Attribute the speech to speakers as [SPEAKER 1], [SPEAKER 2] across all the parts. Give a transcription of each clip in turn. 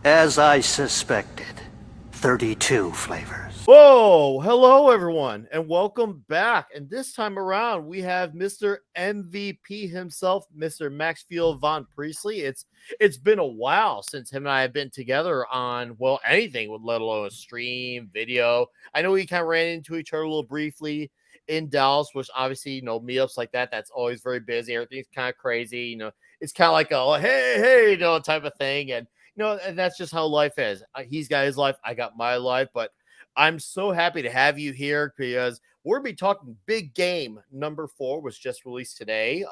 [SPEAKER 1] As I suspected, 32 flavors.
[SPEAKER 2] Whoa, hello everyone, and welcome back. And this time around, we have Mr. MVP himself, Mr. Maxfield Von Priestley. It's been a while since him and I have been together on anything, let alone a stream, video. I know we kind of ran into each other a little briefly in Dallas, which obviously meetups like that's always very busy. Everything's kind of crazy. It's kind of like a hey, type of thing, and and that's just how life is. He's got his life, I got my life, but I'm so happy to have you here because we're going to be talking Big Game number 4 was just released today,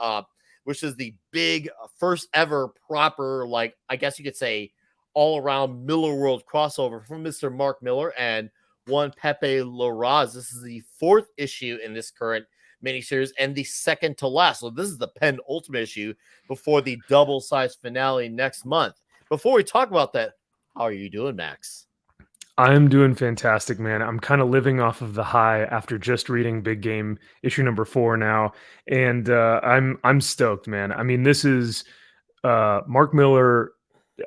[SPEAKER 2] which is the big first ever proper, like, I guess you could say, all around Miller World crossover from Mr. Mark Millar and one Pepe Larraz. This is the 4th issue in this current miniseries and the second to last. So this is the penultimate issue before the double-sized finale next month. Before we talk about that, how are you doing, Max?
[SPEAKER 3] I'm doing fantastic, man. I'm kind of living off of the high after just reading Big Game issue number 4 now, and I'm stoked, man. I mean, this is Mark Millar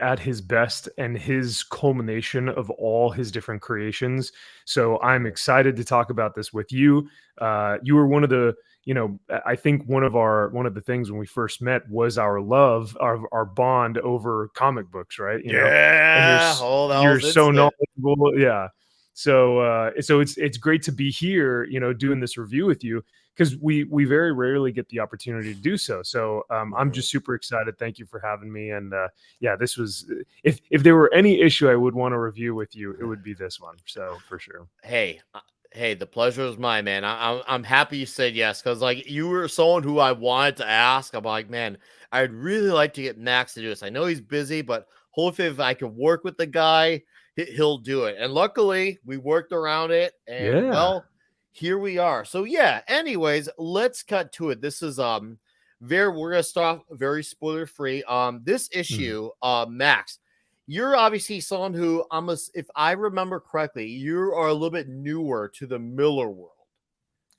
[SPEAKER 3] at his best and his culmination of all his different creations. So I'm excited to talk about this with you. You were one of the, I think one of the things when we first met was our love, our bond over comic books, right?
[SPEAKER 2] Yeah,
[SPEAKER 3] and you're so knowledgeable. Yeah. So it's great to be here, doing this review with you, because we very rarely get the opportunity to do so. So I'm just super excited. Thank you for having me. And yeah, this was, if there were any issue I would want to review with you, it would be this one. So for sure.
[SPEAKER 2] Hey, the pleasure is mine, man. I'm happy you said yes, because like you were someone who I wanted to ask. I'm like, man, I'd really like to get Max to do this. I know he's busy, but hopefully if I can work with the guy, he'll do it. And luckily, we worked around it, and
[SPEAKER 3] Yeah.
[SPEAKER 2] here we are. So yeah, anyways, let's cut to it. This is we're gonna start off very spoiler free. This issue, Max, you're obviously someone who if I remember correctly, you are a little bit newer to the Miller world.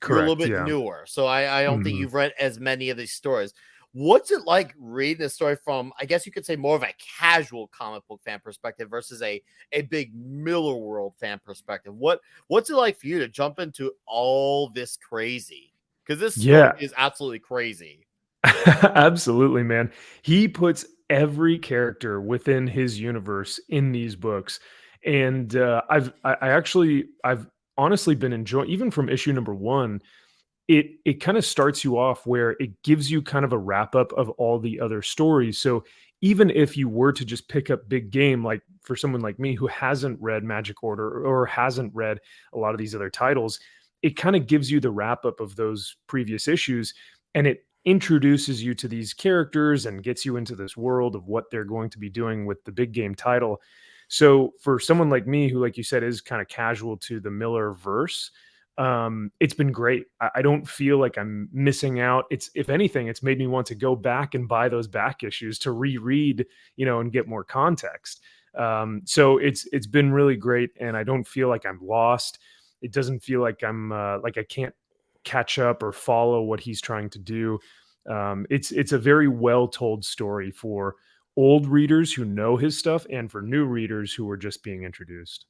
[SPEAKER 2] You're a little
[SPEAKER 3] Correct.
[SPEAKER 2] bit
[SPEAKER 3] Yeah.
[SPEAKER 2] newer. So I don't think
[SPEAKER 3] Mhm.
[SPEAKER 2] you've read as many of these stories. What's it like reading a story from, I guess you could say, more of a casual comic book fan perspective versus a big Miller World fan perspective? What's it like for you to jump into all this crazy? Because this story
[SPEAKER 3] Yeah.
[SPEAKER 2] is absolutely crazy.
[SPEAKER 3] Absolutely, man. He puts every character within his universe in these books, and I've honestly been enjoying, even from issue number 1. It kind of starts you off where it gives you kind of a wrap up of all the other stories. So even if you were to just pick up Big Game, like for someone like me who hasn't read Magic Order or hasn't read a lot of these other titles, it kind of gives you the wrap up of those previous issues, and it introduces you to these characters and gets you into this world of what they're going to be doing with the Big Game title. So for someone like me who, like you said, is kind of casual to the Miller verse, it's been great. I don't feel like I'm missing out. It's, if anything, it's made me want to go back and buy those back issues to reread, and get more context. So it's been really great, and I don't feel like I'm lost. It doesn't feel like I'm like I can't catch up or follow what he's trying to do. It's a very well told story for old readers who know his stuff and for new readers who are just being introduced.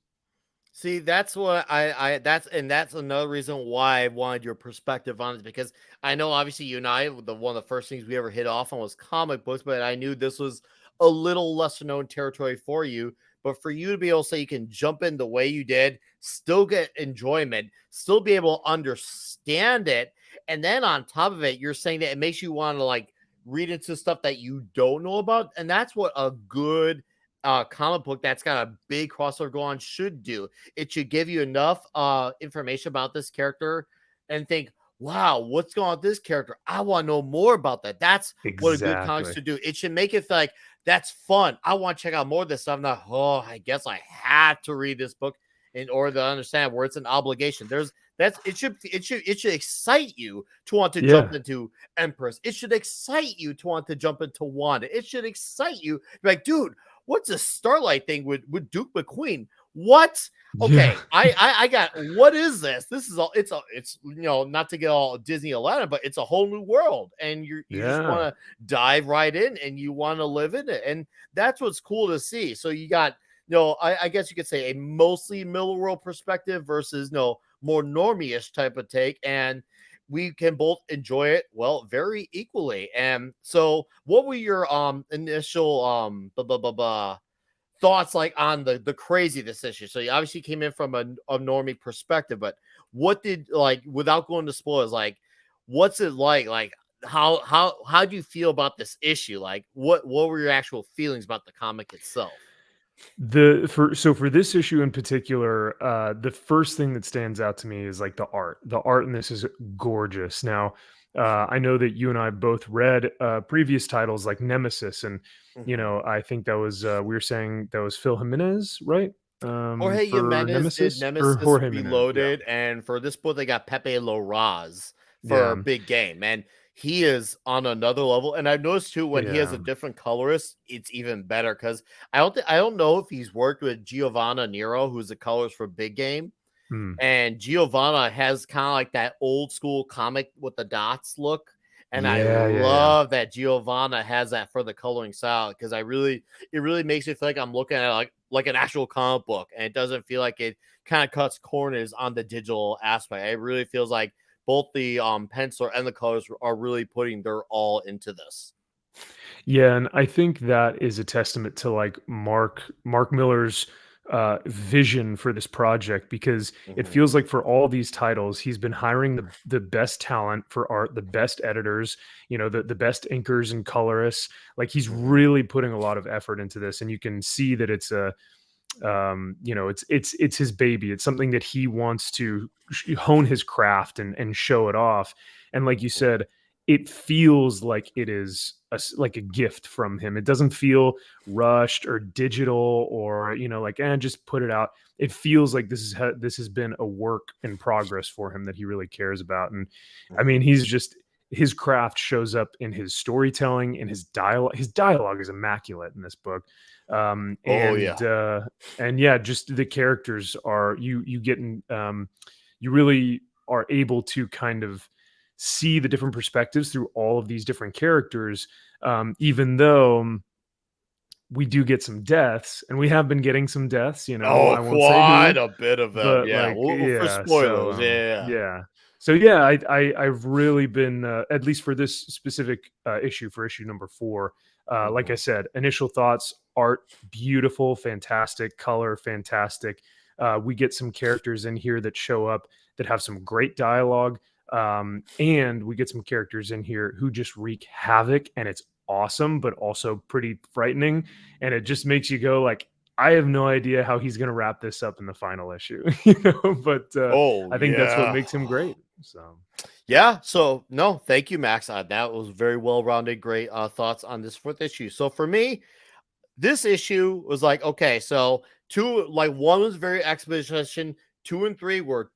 [SPEAKER 2] See, that's what that's another reason why I wanted your perspective on it, because I know obviously you and I, one of the first things we ever hit off on was comic books, but I knew this was a little lesser known territory for you. But for you to be able to say you can jump in the way you did, still get enjoyment, still be able to understand it, and then on top of it, you're saying that it makes you want to like read into stuff that you don't know about, and that's what a good comic book that's got a big crossover go on should do. It should give you enough information about this character and think, wow, what's going on with this character? I want to know more about that. That's what a good comics
[SPEAKER 3] Exactly.
[SPEAKER 2] should do. It should make it like, that's fun. I want to check out more of this stuff. Not, I guess I had to read this book in order to understand, where it's an obligation. It should excite you to want to jump
[SPEAKER 3] Yeah.
[SPEAKER 2] into Empress. It should excite you to want to jump into Wanda. It should excite you, like, dude, what's a Starlight thing with Duke McQueen? What?
[SPEAKER 3] Yeah.
[SPEAKER 2] Okay, I got, what is this? This is all, it's not to get all Disney Aladdin, but it's a whole new world, and you just want
[SPEAKER 3] Yeah.
[SPEAKER 2] to dive right in and you want to live in it, and that's what's cool to see. So you got, I guess you could say a mostly middle world perspective versus more normie-ish type of take, and we can both enjoy it very equally. And so, what were your initial thoughts like on the crazy this issue? So you obviously came in from a normie perspective, but what did, like, without going to spoilers, like, what's it like? Like, how do you feel about this issue? Like, what were your actual feelings about the comic itself?
[SPEAKER 3] For this issue in particular, the first thing that stands out to me is like the art. The art in this is gorgeous. Now, I know that you and I both read previous titles like Nemesis, and
[SPEAKER 2] Mhm.
[SPEAKER 3] I think that was we were saying that was Phil Jimenez, right?
[SPEAKER 2] Jorge
[SPEAKER 3] For
[SPEAKER 2] Jimenez did
[SPEAKER 3] Nemesis or
[SPEAKER 2] Nemesis
[SPEAKER 3] Jorge Jimenez, yeah,
[SPEAKER 2] Reloaded, and for this book, they got Pepe Larraz for
[SPEAKER 3] yeah,
[SPEAKER 2] Big Game, and he is on another level. And I've noticed too, when he has
[SPEAKER 3] yeah.
[SPEAKER 2] a different colorist, it's even better, because I don't know if he's worked with Giovanna Nero, who's the colorist for Big Game,
[SPEAKER 3] Mm.
[SPEAKER 2] and Giovanna has kind of like that old school comic with the dots look. And I
[SPEAKER 3] Yeah, yeah, yeah.
[SPEAKER 2] love that Giovanna has that for the coloring style, because it really makes me feel like I'm looking at like an actual comic book, and it doesn't feel like it kind of cuts corners on the digital aspect. It really feels like both the penciler and the colors are really putting their all into this.
[SPEAKER 3] Yeah, and I think that is a testament to like Mark Millar's vision for this project, because it
[SPEAKER 2] Mhm,
[SPEAKER 3] feels like for all these titles he's been hiring the best talent for art, the best editors, the best inkers and colorists. Like he's
[SPEAKER 2] mhm,
[SPEAKER 3] really putting a lot of effort into this, and you can see that it's a it's his baby. It's something that he wants to hone his craft and show it off. And like you
[SPEAKER 2] mhm,
[SPEAKER 3] said, it feels like it is like a gift from him. It doesn't feel rushed or digital or like just put it out. It feels like this has been a work in progress for him that he really cares about. And I mean,
[SPEAKER 2] mhm.
[SPEAKER 3] he's just, his craft shows up in his storytelling, in his dialogue. His dialogue is immaculate in this book. um
[SPEAKER 2] Oh
[SPEAKER 3] and
[SPEAKER 2] yeah.
[SPEAKER 3] uh and yeah, just the characters are, you get in, you really are able to kind of see the different perspectives through all of these different characters, even though we do get some deaths, and we have been getting some deaths.
[SPEAKER 2] Oh,
[SPEAKER 3] I won't say
[SPEAKER 2] quite
[SPEAKER 3] who,
[SPEAKER 2] a bit of them.
[SPEAKER 3] but
[SPEAKER 2] Yeah.
[SPEAKER 3] like,
[SPEAKER 2] For
[SPEAKER 3] yeah, so
[SPEAKER 2] spoilers. Yeah.
[SPEAKER 3] yeah. So yeah, I've really been, at least for this specific issue, for issue number 4, like I
[SPEAKER 2] Mhm,
[SPEAKER 3] said, initial thoughts: art beautiful, fantastic, color fantastic. We get some characters in here that show up that have some great dialogue, and we get some characters in here who just wreak havoc, and it's awesome but also pretty frightening, and it just makes you go like, I have no idea how he's going to wrap this up in the final issue, but
[SPEAKER 2] Oh
[SPEAKER 3] I think that's what
[SPEAKER 2] yeah.
[SPEAKER 3] makes him great. So,
[SPEAKER 2] Yeah. So no, thank you, Max. That was very well rounded. Great thoughts on this fourth issue. So for me, this issue was like, okay, so two, like, one was very exposition, 2 and 3 were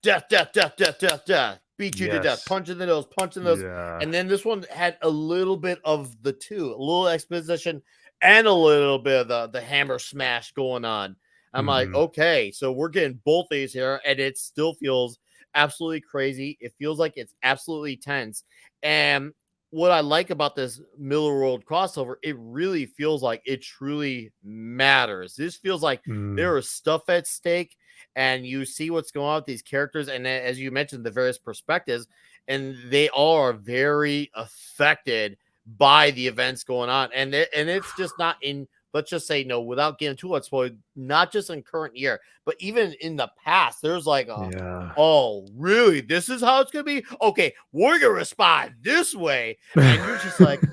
[SPEAKER 2] death, death, death, death, death, death, beat you to death,
[SPEAKER 3] yes.
[SPEAKER 2] punch in the nose, punch in the nose.
[SPEAKER 3] Yeah.
[SPEAKER 2] And then this one had a little bit of the two, a little exposition and a little bit of the hammer smash going on. I'm like,
[SPEAKER 3] Hmm.
[SPEAKER 2] okay, so we're getting both these here, and it still feels absolutely crazy. It feels like it's absolutely tense. And what I like about this Miller World crossover, it really feels like it truly matters. This feels like
[SPEAKER 3] Mm.
[SPEAKER 2] there is stuff at stake, and you see what's going on with these characters, and as you mentioned, the various perspectives, and they all are very affected by the events going on, and it's just not in. Let's just say, no, without getting too much spoiled, not just in current year, but even in the past, there's like a,
[SPEAKER 3] Yeah.
[SPEAKER 2] oh, really? This is how it's gonna be? Okay, we're gonna respond this way. And you're just like,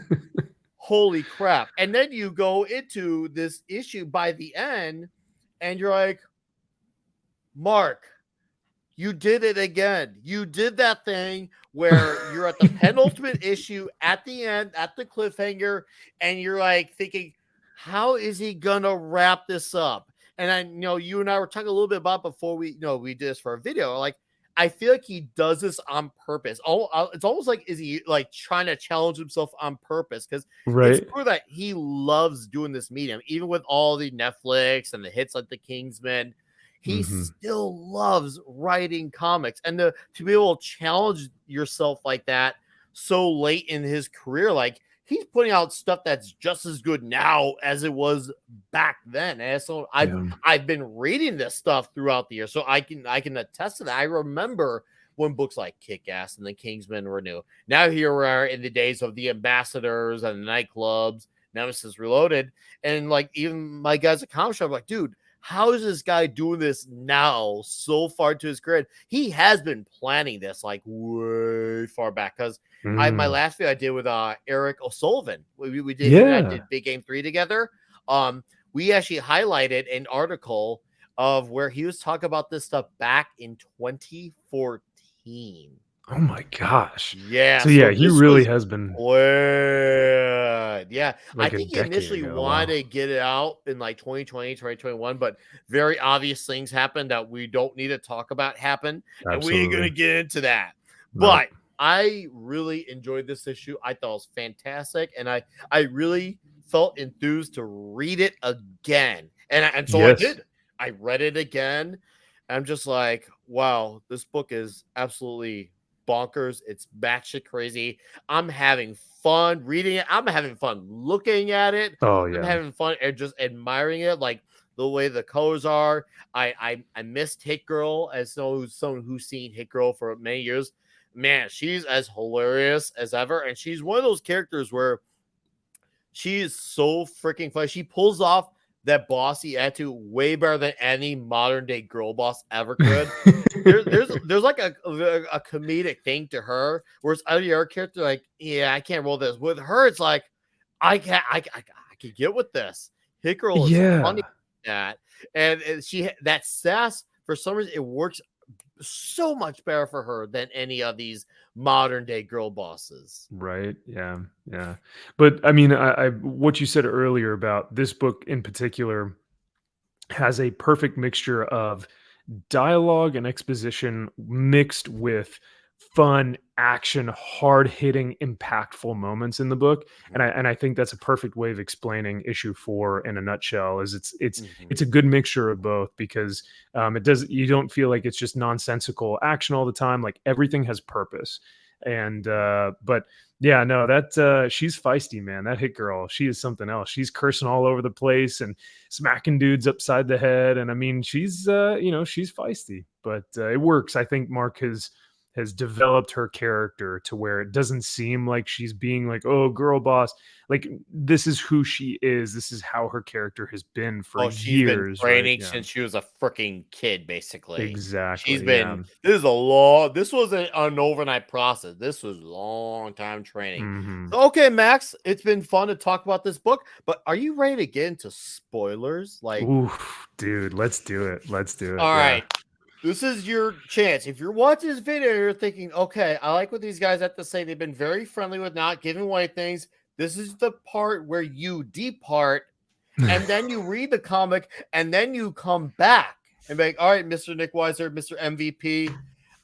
[SPEAKER 2] holy crap. And then you go into this issue by the end, and you're like, Mark, you did it again. You did that thing where you're at the penultimate issue at the end, at the cliffhanger, and you're like thinking, how is he gonna wrap this up? And I know you and I were talking a little bit about before we did this for a video. Like, I feel like he does this on purpose. It's almost like, is he like trying to challenge himself on purpose? Because it's
[SPEAKER 3] Right.
[SPEAKER 2] true that he loves doing this medium, even with all the Netflix and the hits like the Kingsman. He
[SPEAKER 3] Hmm.
[SPEAKER 2] still loves writing comics, and to be able to challenge yourself like that so late in his career, like he's putting out stuff that's just as good now as it was back then. And so
[SPEAKER 3] Yeah.
[SPEAKER 2] I've been reading this stuff throughout the year, so I can attest to that. I remember when books like Kick-Ass and The Kingsman were new. Now here we are in the days of the Ambassadors and the nightclubs, Nemesis Reloaded, and like even my guys at comic shop, like, dude, how is this guy doing this now so far to his career? He has been planning this like way far back, because my
[SPEAKER 3] Mm.
[SPEAKER 2] last video I did with Eric O'Sullivan. We did him and I
[SPEAKER 3] Yeah.
[SPEAKER 2] did Big Game 3 together. We actually highlighted an article of where he was talking about this stuff back in 2014.
[SPEAKER 3] Oh my gosh.
[SPEAKER 2] Yeah,
[SPEAKER 3] So
[SPEAKER 2] so
[SPEAKER 3] yeah, he
[SPEAKER 2] this
[SPEAKER 3] really
[SPEAKER 2] was
[SPEAKER 3] has been
[SPEAKER 2] good. Yeah, I
[SPEAKER 3] like a
[SPEAKER 2] think he
[SPEAKER 3] decade
[SPEAKER 2] initially
[SPEAKER 3] ago.
[SPEAKER 2] wanted
[SPEAKER 3] Wow.
[SPEAKER 2] to get it out in like 2020, 2021, but very obvious things happened that we don't need to talk about happen, and we ain't gonna
[SPEAKER 3] Absolutely.
[SPEAKER 2] get into that.
[SPEAKER 3] Nope.
[SPEAKER 2] But I really enjoyed this issue. I thought it was fantastic, and I really felt enthused to read it again. And so I
[SPEAKER 3] Yes.
[SPEAKER 2] did. I read it again. I'm just like, wow, this book is absolutely bonkers. It's batshit crazy. I'm having fun reading it. I'm having fun looking at it.
[SPEAKER 3] Oh
[SPEAKER 2] I'm
[SPEAKER 3] yeah.
[SPEAKER 2] having fun and just admiring it, like the way the colors are. I missed Hit Girl as someone who's seen Hit Girl for many years. Man, she's as hilarious as ever, and she's one of those characters where she is so freaking funny. She pulls off that bossy attitude way better than any modern day girl boss ever could. There's like a comedic thing to her, whereas other character, like, yeah, I can't roll this. With her, it's like I can get with this. Hit Girl is funny
[SPEAKER 3] Yeah.
[SPEAKER 2] at that, and she that sass, for some reason it works so much better for her than any of these modern day girl bosses.
[SPEAKER 3] Right. Yeah. Yeah. But I mean, I what you said earlier about this book in particular has a perfect mixture of dialogue and exposition mixed with fun action, hard-hitting, impactful moments in the book. And I think that's a perfect way of explaining issue 4 in a nutshell. Is it's a
[SPEAKER 2] Mhm.
[SPEAKER 3] good mixture of both, because it does you don't feel like it's just nonsensical action all the time. Like everything has purpose. And but yeah, no, that she's feisty, man. That Hit Girl, she is something else. She's cursing all over the place and smacking dudes upside the head. And I mean, she's she's feisty, but it works. I think Mark has developed her character to where it doesn't seem like she's being like, oh, girl boss. Like, this is who she is. This is how her character has been for
[SPEAKER 2] Oh, she's been
[SPEAKER 3] years, right?
[SPEAKER 2] training
[SPEAKER 3] Yeah.
[SPEAKER 2] since she was a freaking kid, basically. She's
[SPEAKER 3] Exactly. Yeah.
[SPEAKER 2] been this wasn't an overnight process. This was long time training.
[SPEAKER 3] Hmm.
[SPEAKER 2] So, okay, Max, it's been fun to talk about this book, but are you ready to get into spoilers? Like,
[SPEAKER 3] Oof, dude, let's do it. Let's do it.
[SPEAKER 2] all
[SPEAKER 3] Yeah.
[SPEAKER 2] right, this is your chance. If you're watching this video, you're thinking, okay, I like what these guys have to say. They've been very friendly with not giving away things. This is the part where you depart, and then you read the comic, and then you come back and be like, all right, Mr. Nick Weiser, Mr. MVP,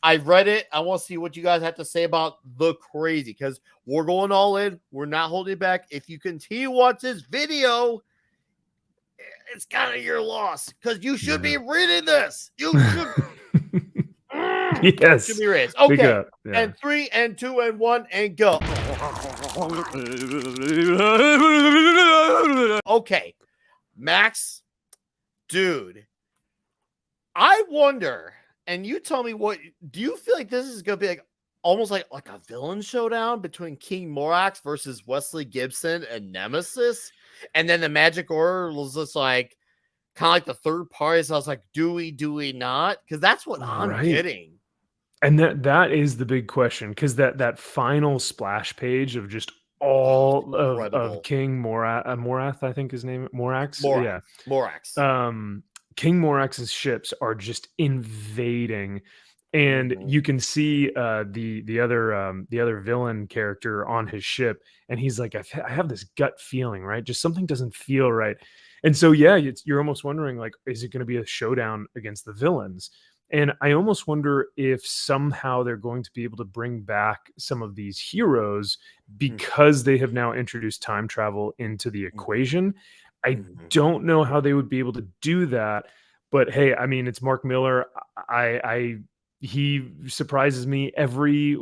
[SPEAKER 2] I've read it. I want to see what you guys have to say about the crazy, because we're going all in. We're not holding back. If you continue to watch this video, it's kind of your loss, because you should be reading this. You should. Should
[SPEAKER 3] Yes.
[SPEAKER 2] be raised.
[SPEAKER 3] Pick
[SPEAKER 2] Okay.
[SPEAKER 3] up. Yeah.
[SPEAKER 2] And 3 and 2 and 1 and go. Okay. Max, dude, I wonder, and you tell me, what do you feel like this is going to be like, almost like a villain showdown between King Morax versus Wesley Gibson and Nemesis? And then the Magic Order was just like kind of like the third party. So I was like, do we not? Because that's what I'm
[SPEAKER 3] Right.
[SPEAKER 2] getting.
[SPEAKER 3] And that is the big question, because that final splash page of just
[SPEAKER 2] Oh,
[SPEAKER 3] all of
[SPEAKER 2] incredible.
[SPEAKER 3] King Morath, I think his name, Morax.
[SPEAKER 2] Morax.
[SPEAKER 3] Yeah.
[SPEAKER 2] Morax.
[SPEAKER 3] King Morax's ships are just invading, and
[SPEAKER 2] Mhm.
[SPEAKER 3] you can see the other villain character on his ship, and he's like, I have this gut feeling, right? Just something doesn't feel right. And so yeah, you're almost wondering, like, is it going to be a showdown against the villains? And I almost wonder if somehow they're going to be able to bring back some of these heroes because they have now introduced time travel into the equation. I don't know how they would be able to do that, but hey, I mean, it's Mark Millar. I he surprises me every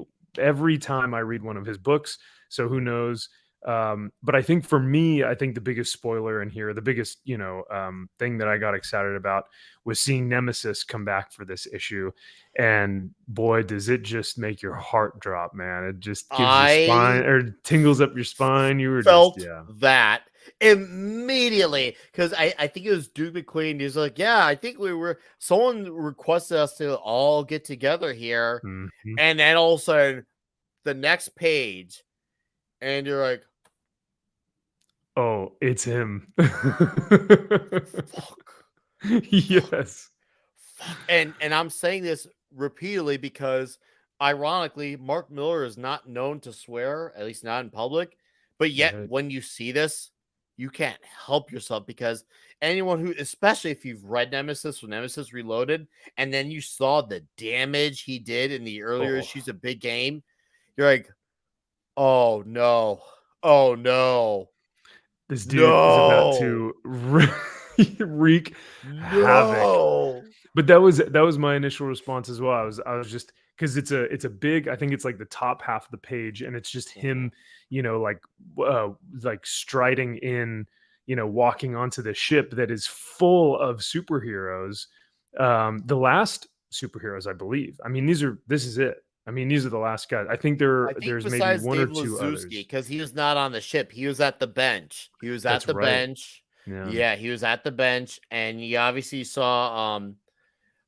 [SPEAKER 3] time I read one of his books. So who knows? But I think for me, I think the biggest spoiler in here, the biggest thing that I got excited about was seeing Nemesis come back for this issue, and boy, does it just make your heart drop, man! It just gives you spine
[SPEAKER 2] I
[SPEAKER 3] or tingles up your spine. You were just
[SPEAKER 2] felt that immediately because I think it was Duke McQueen. He's like, yeah, I think someone requested us to all get together here,
[SPEAKER 3] Mhm.
[SPEAKER 2] and then all of a sudden, the next page, and you're like,
[SPEAKER 3] Oh, it's him.
[SPEAKER 2] fuck.
[SPEAKER 3] Yes.
[SPEAKER 2] Fuck. And I'm saying this repeatedly because ironically, Mark Millar is not known to swear, at least not in public. But yet,
[SPEAKER 3] Right.
[SPEAKER 2] when you see this, you can't help yourself because anyone who, especially if you've read Nemesis or Nemesis Reloaded, and then you saw the damage he did in the earlier
[SPEAKER 3] Oh,
[SPEAKER 2] issues of Big Game, you're like, oh no, oh no,
[SPEAKER 3] this dude is about
[SPEAKER 2] no,
[SPEAKER 3] to wreak havoc.
[SPEAKER 2] no.
[SPEAKER 3] But that was my initial response as well. I was just because it's a big. I think it's like the top half of the page, and it's just him, like striding in, walking onto the ship that is full of superheroes. The last superheroes, I believe. I mean, this is it. I mean, these are the last guys. I think
[SPEAKER 2] I think
[SPEAKER 3] there's maybe
[SPEAKER 2] besides
[SPEAKER 3] one or
[SPEAKER 2] Dave
[SPEAKER 3] two
[SPEAKER 2] Lazuski,
[SPEAKER 3] others.
[SPEAKER 2] because he was not on the ship, he was at the bench. He was at
[SPEAKER 3] That's
[SPEAKER 2] the
[SPEAKER 3] right.
[SPEAKER 2] bench.
[SPEAKER 3] Yeah.
[SPEAKER 2] Yeah, he was at the bench, and you obviously saw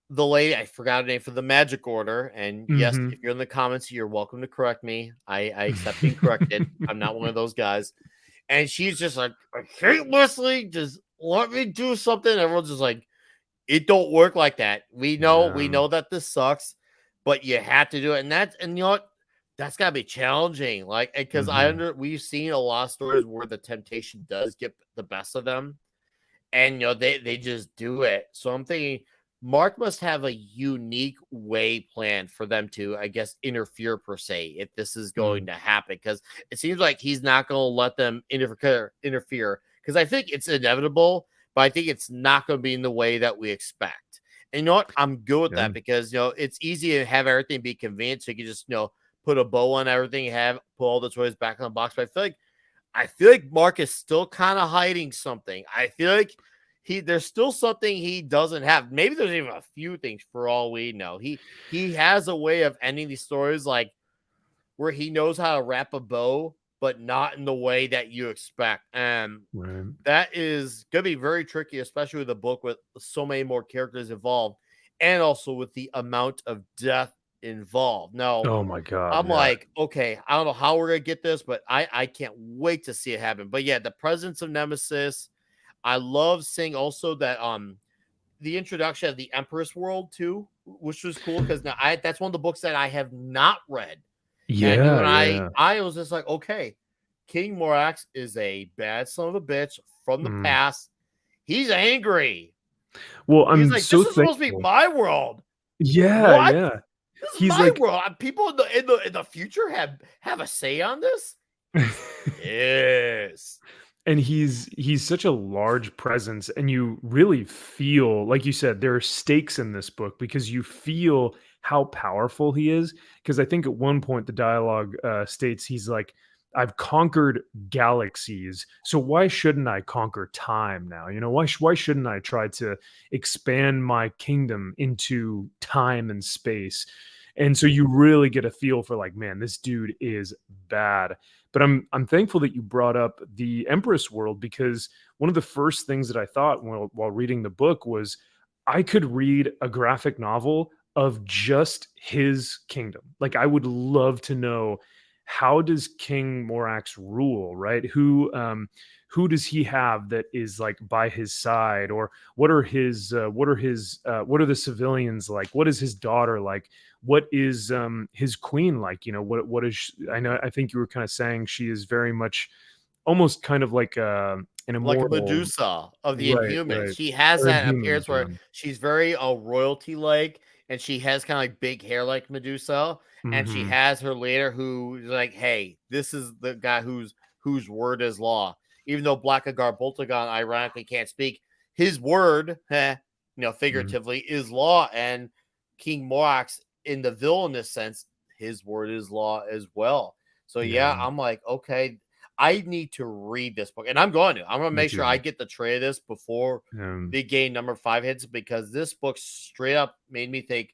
[SPEAKER 2] the lady. I forgot her name for the Magic Order. And yes,
[SPEAKER 3] Hmm.
[SPEAKER 2] if you're in the comments, you're welcome to correct me. I accept being corrected. I'm not one of those guys. And she's just like, I hate listening. Just let me do something. Everyone's just like, it don't work like that. We
[SPEAKER 3] Yeah.
[SPEAKER 2] know that this sucks, but you have to do it. And you know what? That's gotta be challenging. Like, because
[SPEAKER 3] Hmm.
[SPEAKER 2] we've seen a lot of stories where the temptation does get the best of them, and they just do it. So I'm thinking Mark must have a unique way planned for them to, I guess, interfere per se if this is going to happen. Because it seems like he's not going to let them interfere. Because I think it's inevitable, but I think it's not going to be in the way that we expect. And you know what? I'm good with
[SPEAKER 3] Yeah.
[SPEAKER 2] that because it's easy to have everything be convenient. So you can just put a bow on everything, put all the toys back in the box. But I feel like Mark is still kind of hiding something. I feel like there's still something he doesn't have. Maybe there's even a few things for all we know. He has a way of ending these stories like where he knows how to wrap a bow, but not in the way that you expect. And
[SPEAKER 3] Right.
[SPEAKER 2] that is gonna be very tricky, especially with a book with so many more characters involved, and also with the amount of death involved. Now,
[SPEAKER 3] Oh my god,
[SPEAKER 2] I'm
[SPEAKER 3] yeah.
[SPEAKER 2] like, okay, I don't know how we're gonna get this, but I can't wait to see it happen. But yeah, the presence of Nemesis. I love seeing also that the introduction of the Empress World too, which was cool because now that's one of the books that I have not read. And when
[SPEAKER 3] Yeah, yeah.
[SPEAKER 2] I was just like, okay, King Morax is a bad son of a bitch from the
[SPEAKER 3] Mm.
[SPEAKER 2] past. He's angry.
[SPEAKER 3] Well,
[SPEAKER 2] He's
[SPEAKER 3] I'm
[SPEAKER 2] like, this
[SPEAKER 3] so
[SPEAKER 2] is supposed to be
[SPEAKER 3] thankful.
[SPEAKER 2] my world.
[SPEAKER 3] Yeah,
[SPEAKER 2] What?
[SPEAKER 3] yeah.
[SPEAKER 2] This is
[SPEAKER 3] He's
[SPEAKER 2] my
[SPEAKER 3] like
[SPEAKER 2] world. People in the future have a say on this. Yes.
[SPEAKER 3] and he's such a large presence, and you really feel, like you said, there are stakes in this book because you feel how powerful he is. Because I think at one point the dialogue states he's like, I've conquered galaxies, so why shouldn't I conquer time now? Why shouldn't I try to expand my kingdom into time and space? And so you really get a feel for, like, man, this dude is bad. But I'm thankful that you brought up the Empress world, because one of the first things that I thought while reading the book was I could read a graphic novel of just his kingdom. Like, I would love to know, how does King Morax rule, right? Who does he have that is like by his side, or what are the civilians like? What is his daughter like? What is his queen like? What is I know, I think you were kind of saying she is very much almost kind of like an
[SPEAKER 2] Like a
[SPEAKER 3] immortal.
[SPEAKER 2] Medusa of the
[SPEAKER 3] Right,
[SPEAKER 2] Inhumans.
[SPEAKER 3] right.
[SPEAKER 2] She has
[SPEAKER 3] Or
[SPEAKER 2] that
[SPEAKER 3] Inhumans,
[SPEAKER 2] appearance
[SPEAKER 3] yeah.
[SPEAKER 2] where she's very royalty like, and she has kind of like big hair like Medusa, and she
[SPEAKER 3] Mhm.
[SPEAKER 2] has her leader who's like, hey, this is the guy whose word is law. Even though Blackagar Boltagon ironically can't speak, his word,
[SPEAKER 3] Mhm.
[SPEAKER 2] figuratively, is law. And King Morax, in the villainous sense, his word is law as well. So yeah,
[SPEAKER 3] Yeah,
[SPEAKER 2] I'm like, okay, I need to read this book, and I'm going to. I'm going to
[SPEAKER 3] me
[SPEAKER 2] make sure I
[SPEAKER 3] too.
[SPEAKER 2] get the tray of this before Big Game number 5 hits, because this book straight up made me think,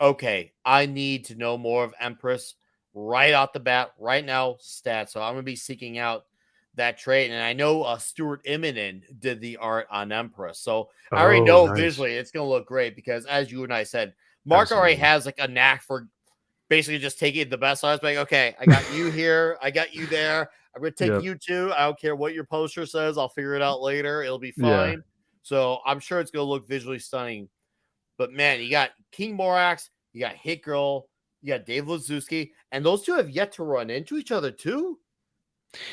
[SPEAKER 2] okay, I need to know more of Empress right off the bat, right now, stats. So I'm going to be seeking out that trade. And I know Stuart Immonen did the art on Empress. So I already
[SPEAKER 3] Oh,
[SPEAKER 2] know
[SPEAKER 3] nice.
[SPEAKER 2] visually it's going to look great, because as you and I said, Mark already
[SPEAKER 3] Absolutely.
[SPEAKER 2] has like a knack for basically just taking the best arts, like, okay, I got you here, I got you there. I'm going to take
[SPEAKER 3] Yep.
[SPEAKER 2] you too. I don't care what your poster says. I'll figure it out later. It'll be
[SPEAKER 3] Yeah.
[SPEAKER 2] fine. So I'm sure it's going to look visually stunning. But man, you got King Morax, you got Hit Girl, you got Dave Lazuski, and those two have yet to run into each other too.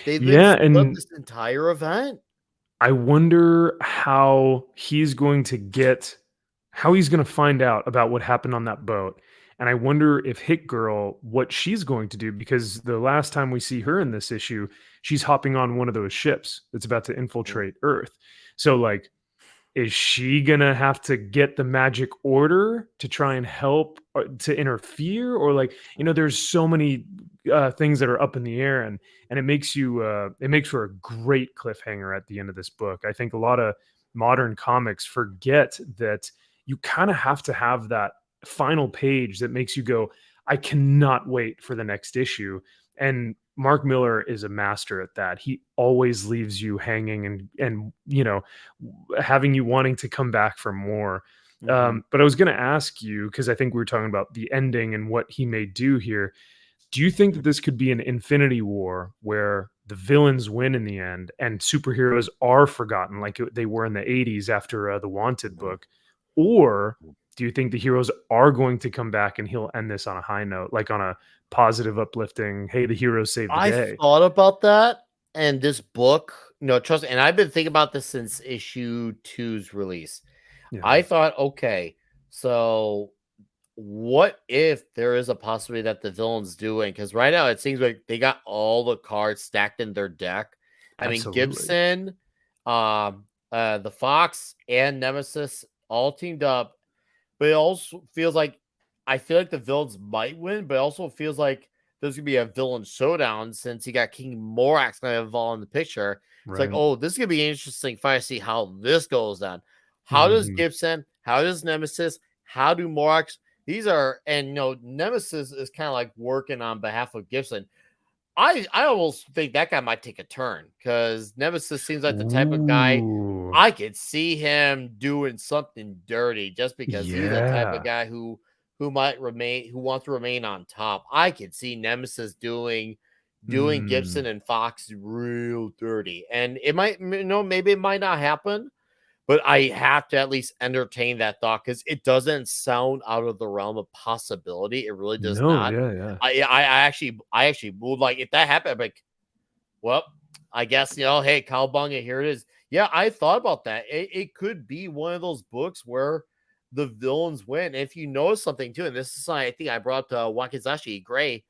[SPEAKER 2] They've been
[SPEAKER 3] Yeah,
[SPEAKER 2] split up
[SPEAKER 3] and
[SPEAKER 2] this entire event.
[SPEAKER 3] I wonder how he's gonna find out about what happened on that boat. And I wonder if Hit Girl, what she's going to do, because the last time we see her in this issue, she's hopping on one of those ships that's about to
[SPEAKER 2] Mm.
[SPEAKER 3] infiltrate Earth. So, like, is she gonna have to get the magic order to try and help to interfere, or like, there's so many things that are up in the air, and it makes for a great cliffhanger at the end of this book. I think a lot of modern comics forget that you kind of have to have that final page that makes you go, I cannot wait for the next issue. And Mark Miller is a master at that. He always leaves you hanging and having you wanting to come back for more.
[SPEAKER 2] Mm-hmm.
[SPEAKER 3] But I was going to ask you, because I think we were talking about the ending and what he may do here. Do you think that this could be an Infinity War where the villains win in the end and superheroes are forgotten like they were in the 80s after the Wanted book? Or do you think the heroes are going to come back and he'll end this on a high note, like on a positive, uplifting, hey, the heroes saved the
[SPEAKER 2] I
[SPEAKER 3] day?
[SPEAKER 2] thought about that, and this book, trust me, and I've been thinking about this since issue two's release.
[SPEAKER 3] Yeah.
[SPEAKER 2] I thought, okay, so what if there is a possibility that the villains doing? Because right now it seems like they got all the cards stacked in their deck. I mean,
[SPEAKER 3] Absolutely.
[SPEAKER 2] Gibson, the Fox, and Nemesis all teamed up, but it also feels like, I feel like the villains might win, but it also feels like there's gonna be a villain showdown since you got King Morax gonna involved in the picture. It's like,
[SPEAKER 3] Right.
[SPEAKER 2] oh, this is gonna be interesting if I see how this goes down. How does
[SPEAKER 3] Mhm.
[SPEAKER 2] Gibson? How does Nemesis? How do Morax? These are, and Nemesis is kind of like working on behalf of Gibson. I almost think that guy might take a turn, because Nemesis seems like the type of guy
[SPEAKER 3] Ooh.
[SPEAKER 2] I could see him doing something dirty, just because he's the type of
[SPEAKER 3] Yeah.
[SPEAKER 2] guy who wants to remain on top. I could see Nemesis doing
[SPEAKER 3] Mm.
[SPEAKER 2] Gibson and Fox real dirty, and it might, maybe it might not happen, but I have to at least entertain that thought, because it doesn't sound out of the realm of possibility. It really does
[SPEAKER 3] No,
[SPEAKER 2] not.
[SPEAKER 3] yeah, yeah.
[SPEAKER 2] I actually would, like, if that happened, I'd be like, well, I guess, hey, Cowbunga, here it is. Yeah, I thought about that. It could be one of those books where the villains win. If you notice something too, and this is something I think I brought to Wakizashi Gray.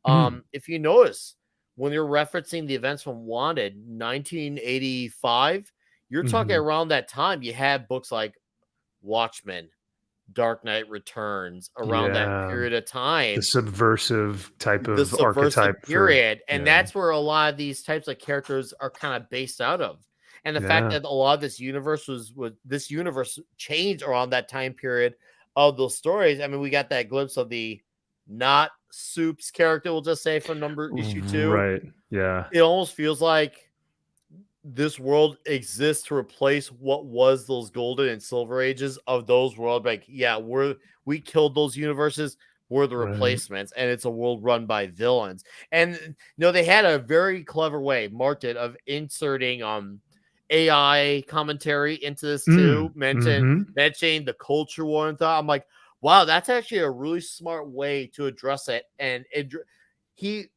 [SPEAKER 3] Mm,
[SPEAKER 2] If you notice, when you're referencing the events from Wanted 1985, you're talking
[SPEAKER 3] mhm.
[SPEAKER 2] around that time. You had books like Watchmen, Dark Knight Returns, around that
[SPEAKER 3] Yeah,
[SPEAKER 2] period of
[SPEAKER 3] the
[SPEAKER 2] time,
[SPEAKER 3] subversive type
[SPEAKER 2] the
[SPEAKER 3] of
[SPEAKER 2] subversive
[SPEAKER 3] archetype for
[SPEAKER 2] period, and
[SPEAKER 3] yeah,
[SPEAKER 2] that's where a lot of these types of characters are kind of based out of. And the fact
[SPEAKER 3] yeah.
[SPEAKER 2] that a lot of this universe was this universe changed around that time period of those stories. I mean, we got that glimpse of the not Soups character, we'll just say, from number issue 2.
[SPEAKER 3] Right, yeah.
[SPEAKER 2] It almost feels like this world exists to replace what was those golden and silver ages of those world. Like, yeah, we killed those universes. We're the
[SPEAKER 3] Right.
[SPEAKER 2] replacements, and it's a world run by villains. And they had a very clever way, Mark did, of inserting AI commentary into this too,
[SPEAKER 3] Mhm.
[SPEAKER 2] mentioning the culture war and thought. I'm like, wow, that's actually a really smart way to address it. And he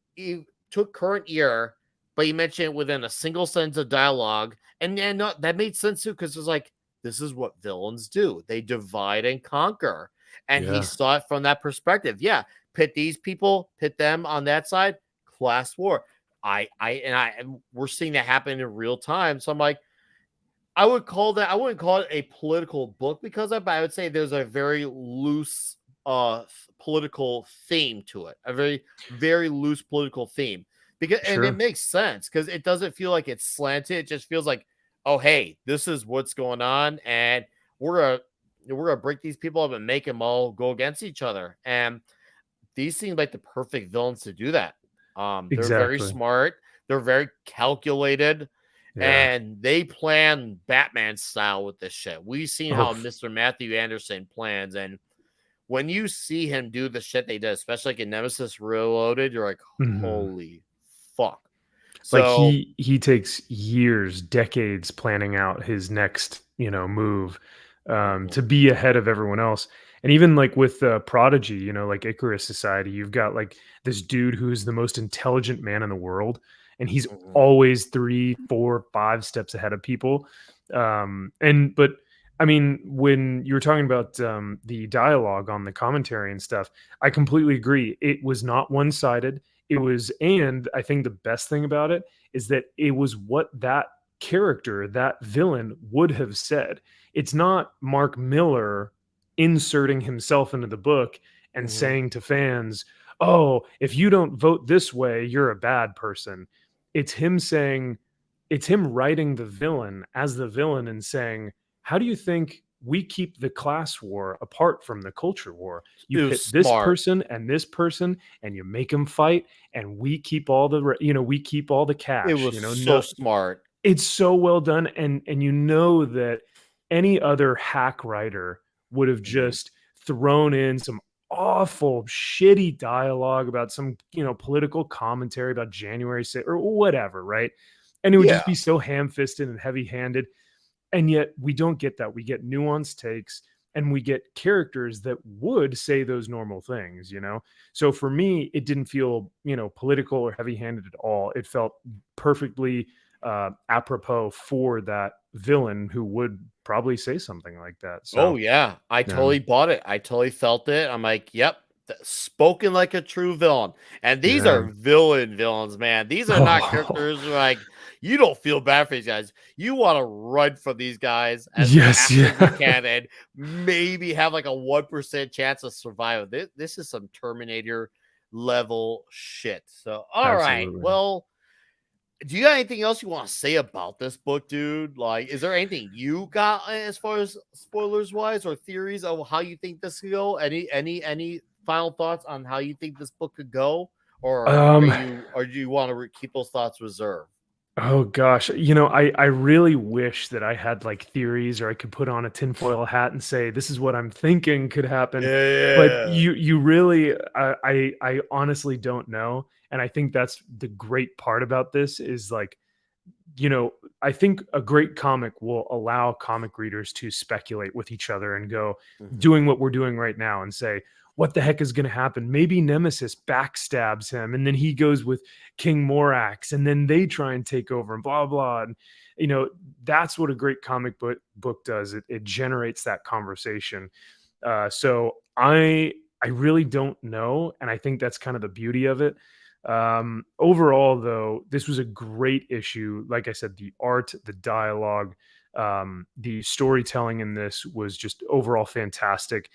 [SPEAKER 2] took current year, but he mentioned it within a single sentence of dialogue, and that made sense too, because it's like, this is what villains do. They divide and conquer. And he
[SPEAKER 3] Yeah.
[SPEAKER 2] saw it from that perspective. Yeah, pit these people, pit them on that side, class war. And we're seeing that happen in real time. So I'm like, I wouldn't call it a political book because of, but I would say there's a very loose political theme to it. A very, very loose political theme. And it
[SPEAKER 3] Sure.
[SPEAKER 2] makes sense because it doesn't feel like it's slanted. It just feels like, oh, hey, this is what's going on, and we're gonna break these people up and make them all go against each other. And these seem like the perfect villains to do that. They're very
[SPEAKER 3] Exactly.
[SPEAKER 2] smart, they're very calculated,
[SPEAKER 3] Yeah.
[SPEAKER 2] and they plan Batman style with this shit. We've seen
[SPEAKER 3] Oh,
[SPEAKER 2] how Mr. Matthew Anderson plans, and when you see him do the shit they did, especially like in Nemesis Reloaded, you're like,
[SPEAKER 3] mhm.
[SPEAKER 2] holy fuck.
[SPEAKER 3] Like
[SPEAKER 2] So
[SPEAKER 3] he takes years, decades planning out his next, move, to be ahead of everyone else. And even like with Prodigy, like Icarus Society, you've got like this dude who's the most intelligent man in the world, and he's
[SPEAKER 2] mhm,
[SPEAKER 3] always 3, 4, 5 steps ahead of people. And but I mean, when you were talking about the dialogue on the commentary and stuff, I completely agree. It was not one sided. It was, and I think the best thing about it is that it was what that character, that villain would have said. It's not Mark Millar inserting himself into the book and
[SPEAKER 2] mhm.
[SPEAKER 3] saying to fans, "Oh, if you don't vote this way, you're a bad person." It's him saying, it's him writing the villain as the villain and saying, "How do you think we keep the class war apart from the culture war? You
[SPEAKER 2] It was
[SPEAKER 3] pit this
[SPEAKER 2] smart.
[SPEAKER 3] person, and you make them fight, and we keep all the we keep all the
[SPEAKER 2] It
[SPEAKER 3] cash."
[SPEAKER 2] was so
[SPEAKER 3] No,
[SPEAKER 2] smart.
[SPEAKER 3] it's so well done, and you know that any other hack writer would have
[SPEAKER 2] Mhm.
[SPEAKER 3] just thrown in some awful, shitty dialogue about some, political commentary about January 6th or whatever, right? And it would
[SPEAKER 2] Yeah.
[SPEAKER 3] just be so ham-fisted and heavy-handed. And yet we don't get that. We get nuanced takes, and we get characters that would say those normal things. So for me, it didn't feel, political or heavy-handed at all. It felt perfectly apropos for that villain who would probably say something like that.
[SPEAKER 2] Oh,
[SPEAKER 3] So
[SPEAKER 2] yeah. I
[SPEAKER 3] yeah,
[SPEAKER 2] totally bought it. I totally felt it. I'm like, yep, spoken like a true villain. And these
[SPEAKER 3] yeah.
[SPEAKER 2] are villains, man. These are not
[SPEAKER 3] Oh,
[SPEAKER 2] characters who, like, you don't feel bad for these guys. You want to run from these guys as
[SPEAKER 3] yes,
[SPEAKER 2] fast as you
[SPEAKER 3] yeah.
[SPEAKER 2] can and maybe have like a 1% chance of survival. This is some Terminator level shit. So, all right.
[SPEAKER 3] Absolutely.
[SPEAKER 2] Well, do you got anything else you want to say about this book, dude? Like, is there anything you got as far as spoilers wise or theories of how you think this could go? Any final thoughts on how you think this book could go,
[SPEAKER 3] Um,
[SPEAKER 2] or do you want to keep those thoughts reserved?
[SPEAKER 3] Oh gosh, I really wish that I had like theories, or I could put on a tinfoil hat and say this is what I'm thinking could happen. But
[SPEAKER 2] Yeah.
[SPEAKER 3] you really, I honestly don't know, and I think that's the great part about this is like, I think a great comic will allow comic readers to speculate with each other and go,
[SPEAKER 2] Mhm.
[SPEAKER 3] doing what we're doing right now, and say, what the heck is going to happen? Maybe Nemesis backstabs him, and then he goes with King Morax, and then they try and take over, and blah blah. And that's what a great comic book does. It generates that conversation. So I really don't know, and I think that's kind of the beauty of it. Overall, though, this was a great issue. Like I said, the art, the dialogue, the storytelling in this was just overall fantastic.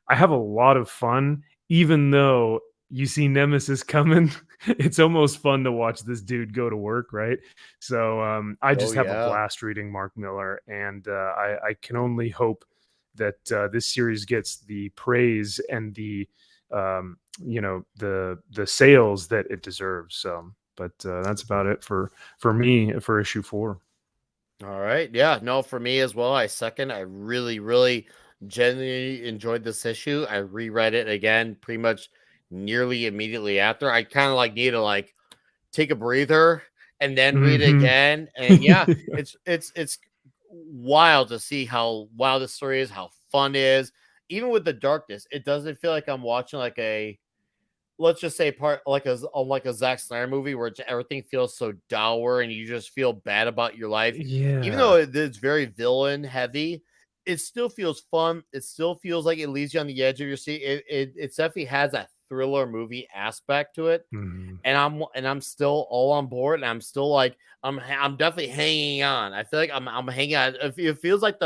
[SPEAKER 3] I have a lot of fun, even though you see Nemesis coming. It's almost fun to watch this dude go to work, right? So I
[SPEAKER 2] Oh
[SPEAKER 3] just have a
[SPEAKER 2] yeah.
[SPEAKER 3] blast reading Mark Millar, and I can only hope that this series gets the praise and the the sales that it deserves. So, but that's about it for me for issue 4.
[SPEAKER 2] All right. Yeah. No, for me as well. I second. I really, really genuinely enjoyed this issue. I reread it again pretty much nearly immediately after. I kind of like need to like take a breather and then read it
[SPEAKER 3] Hmm.
[SPEAKER 2] again. And yeah, it's wild to see how wild the story is, how fun it is. Even with the darkness, it doesn't feel like I'm watching like let's just say part like a Zack Snyder movie where everything feels so dour and you just feel bad about your life. Even though
[SPEAKER 3] Yeah.
[SPEAKER 2] it's very villain heavy, it still feels fun. It still feels like it leaves you on the edge of your seat. It definitely has that thriller movie aspect to it.
[SPEAKER 3] Mhm.
[SPEAKER 2] And I'm still all on board, and I'm still like I'm definitely hanging on. I feel like I'm hanging on. It feels like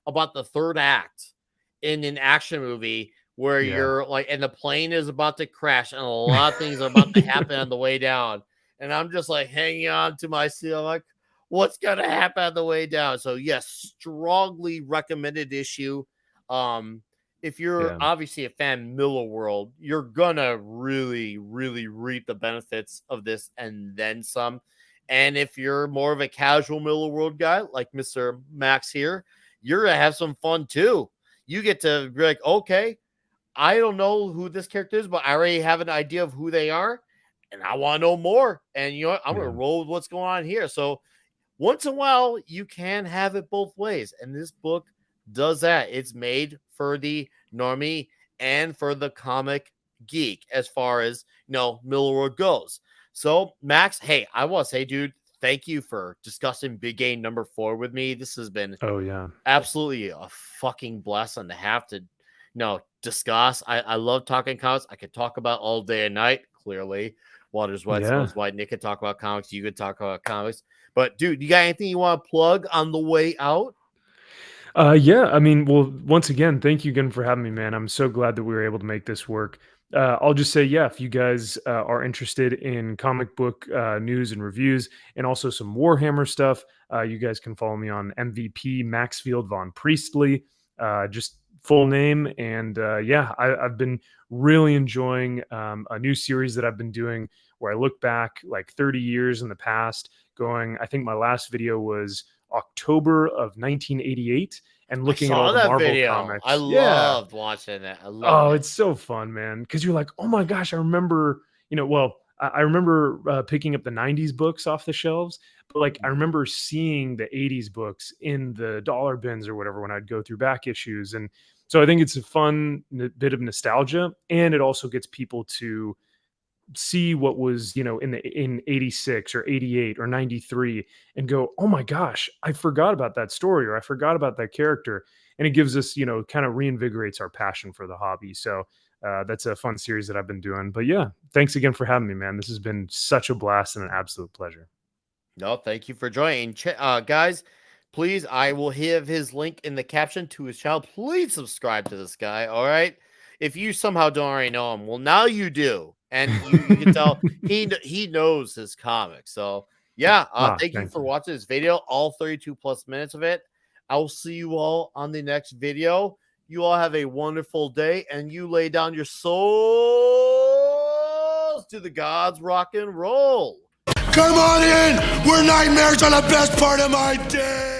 [SPEAKER 2] about the third act in an action movie where
[SPEAKER 3] Yeah.
[SPEAKER 2] you're like, and the plane is about to crash, and a lot of things are about to happen on the way down, and I'm just like hanging on to my seat. I'm like, what's gonna happen on the way down? So yes, strongly recommended issue. Um, if you're
[SPEAKER 3] Yeah.
[SPEAKER 2] obviously a fan of Miller World, you're gonna really, really reap the benefits of this and then some. And if you're more of a casual Miller World guy like Mr. Max here, you're gonna have some fun too. You get to be like, okay, I don't know who this character is, but I already have an idea of who they are, and I want to know more. And you know what? I'm gonna
[SPEAKER 3] Yeah.
[SPEAKER 2] roll with what's going on here. So once in a while, you can have it both ways. And this book does that. It's made for the normie and for the comic geek as far as, Miller World goes. So, Max, hey, I want to say, dude, thank you for discussing Big Game number 4 with me. This has been
[SPEAKER 3] Oh, yeah.
[SPEAKER 2] absolutely a fucking blessing to have to, discuss. I love talking comics. I could talk about all day and night, clearly. Water's wet,
[SPEAKER 3] Yeah.
[SPEAKER 2] smells white. Nick could talk about comics. You could talk about comics. But dude, you got anything you want to plug on the way out?
[SPEAKER 3] Yeah, I mean, well, once again, thank you again for having me, man. I'm so glad that we were able to make this work. I'll just say, yeah, if you guys are interested in comic book news and reviews and also some Warhammer stuff, you guys can follow me on MVP Maxfield Von Priestley, just full name. And yeah, I've been really enjoying a new series that I've been doing where I look back like 30 years in the past, going, I think my last video was October of 1988 and
[SPEAKER 2] I
[SPEAKER 3] looking at all
[SPEAKER 2] saw
[SPEAKER 3] the
[SPEAKER 2] that
[SPEAKER 3] Marvel
[SPEAKER 2] video. I
[SPEAKER 3] comics. Yeah.
[SPEAKER 2] loved watching it. I loved
[SPEAKER 3] Oh,
[SPEAKER 2] it.
[SPEAKER 3] it's so fun, man. Cause you're like, oh my gosh, I remember, well, I remember picking up the 90s books off the shelves, but like I
[SPEAKER 2] Mhm.
[SPEAKER 3] remember seeing the 80s books in the dollar bins or whatever when I'd go through back issues. And so I think it's a fun bit of nostalgia. And it also gets people to see what was in 86 or 88 or 93 and go, oh my gosh, I forgot about that story or I forgot about that character. And it gives us, kind of reinvigorates our passion for the hobby. So that's a fun series that I've been doing. But yeah, thanks again for having me, man. This has been such a blast and an absolute pleasure.
[SPEAKER 2] No, thank you for joining. Guys, please, I will have his link in the caption to his channel. Please subscribe to this guy, all right? If you somehow don't already know him, well, now you do. And you can tell he knows his comics. So, yeah, thank you
[SPEAKER 3] Thank
[SPEAKER 2] for
[SPEAKER 3] you.
[SPEAKER 2] watching this video, all 32 plus minutes of it. I will see you all on the next video. You all have a wonderful day, and you lay down your souls to the gods rock and roll.
[SPEAKER 4] Come on in! We're nightmares on the best part of my day!